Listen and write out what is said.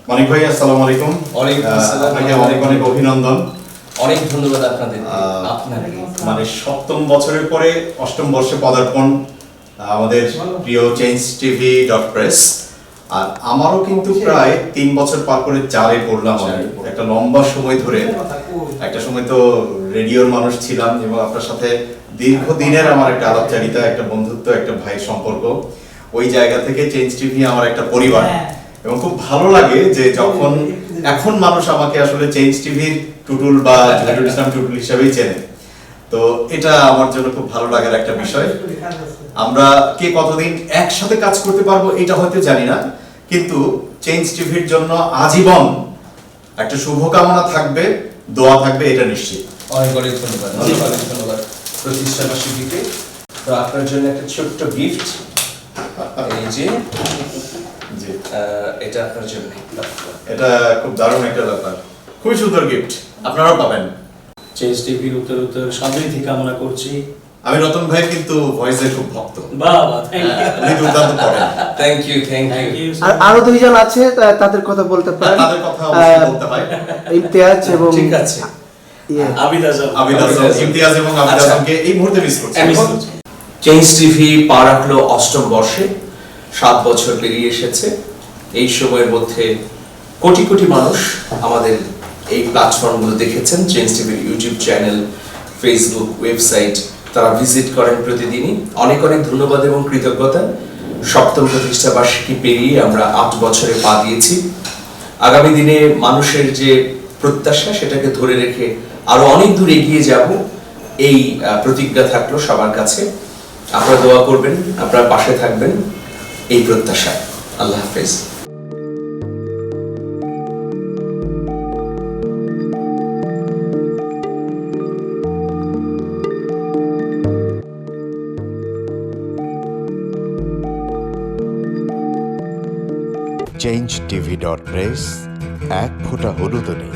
মানিক ভাই, আসসালামু আলাইকুম। ওয়ালাইকুম আসসালাম। আপনাকে অনেক অনেক অভিনন্দন। অনেক ধন্যবাদ আপনাকে। মানে সপ্তম বছরের পরে অষ্টম বর্ষে পদার্পণ আমাদের প্রিয় চেঞ্জ টিভি ডট প্রেস। আর আমারও কিন্তু প্রায় 3 বছর পার করে চারে পড়লাম। একটা লম্বা সময় ধরে, একটা সময় তো রেডিওর মানুষ ছিলাম এবং আপনার সাথে দীর্ঘদিনের আমার একটা আলাপচারিতা, একটা বন্ধুত্ব, একটা ভাইয়ের সম্পর্ক। ওই জায়গা থেকে চেঞ্জ টিভি আমার একটা পরিবার এবং খুব ভালো লাগে যে যখন এখন মানুষ আমাকে আসলে চেঞ্জ টিভির টুটুল বা জহিরুল ইসলাম টুটুল হিসেবেই চেনে। তো এটা আমার জন্য খুব ভালো লাগার একটা বিষয়। আমরা কে কতদিন একসাথে কাজ করতে পারবো এটা হয়তো জানি না, কিন্তু চেঞ্জ টিভির জন্য আজীবন একটা শুভকামনা থাকবে, দোয়া থাকবে, এটা নিশ্চিত। অনেক অনেক ধন্যবাদ, অনেক অনেক ধন্যবাদ প্রতিষ্ঠা বার্ষিকীতে। তো আপনার জন্য একটা ছোট্ট গিফট, এই যে এটা আপনার জন্য। এটা খুব দারুণ একটা ব্যাপার, খুবই সুন্দর গিফট, আপনারাও পাবেন। চেঞ্জ টিভির উত্তর উত্তর সমৃদ্ধি কামনা করছি। আমি রতন ভাই কিন্তু ভয়েসের খুব ভক্ত। বাবা, উনি দুর্দান্ত পড়েন। Thank you, thank you. আর আরো দুইজন আছে, তাদের কথা বলতে পারেন। তাদের কথা অবশ্যই বলতে হয়। ইমতিয়াজ এবং ঠিক আছে, আবিদ আজম, ইমতিয়াজ এবং আবিদ আজমকে এই মুহূর্তে মিস করছি। চেঞ্জ টিভি পা রাখলো অষ্টম বর্ষে, 7 বছর পেরিয়ে এসেছে। এই সময়ের মধ্যে কোটি কোটি মানুষ আমাদের এই প্ল্যাটফর্মগুলো দেখেছেন। চেঞ্জ টিভির ইউটিউব চ্যানেল, ফেসবুক, ওয়েবসাইট তারা ভিজিট করেন প্রতিদিনই। অনেক অনেক ধন্যবাদ এবং কৃতজ্ঞতা। সপ্তম প্রতিষ্ঠা বার্ষিকী পেরিয়ে আমরা 8 বছরে পা দিয়েছি। আগামী দিনে মানুষের যে প্রত্যাশা, সেটাকে ধরে রেখে আরো অনেক দূর এগিয়ে যাব, এই প্রতিজ্ঞা থাকলো সবার কাছে। আপনারা দোয়া করবেন, আপনারা পাশে থাকবেন, এই প্রত্যাশা। আল্লাহ হাফেজ। চেঞ্জ টিভি ডট প্রেস, এক ফোঁটা হলুদও নেই।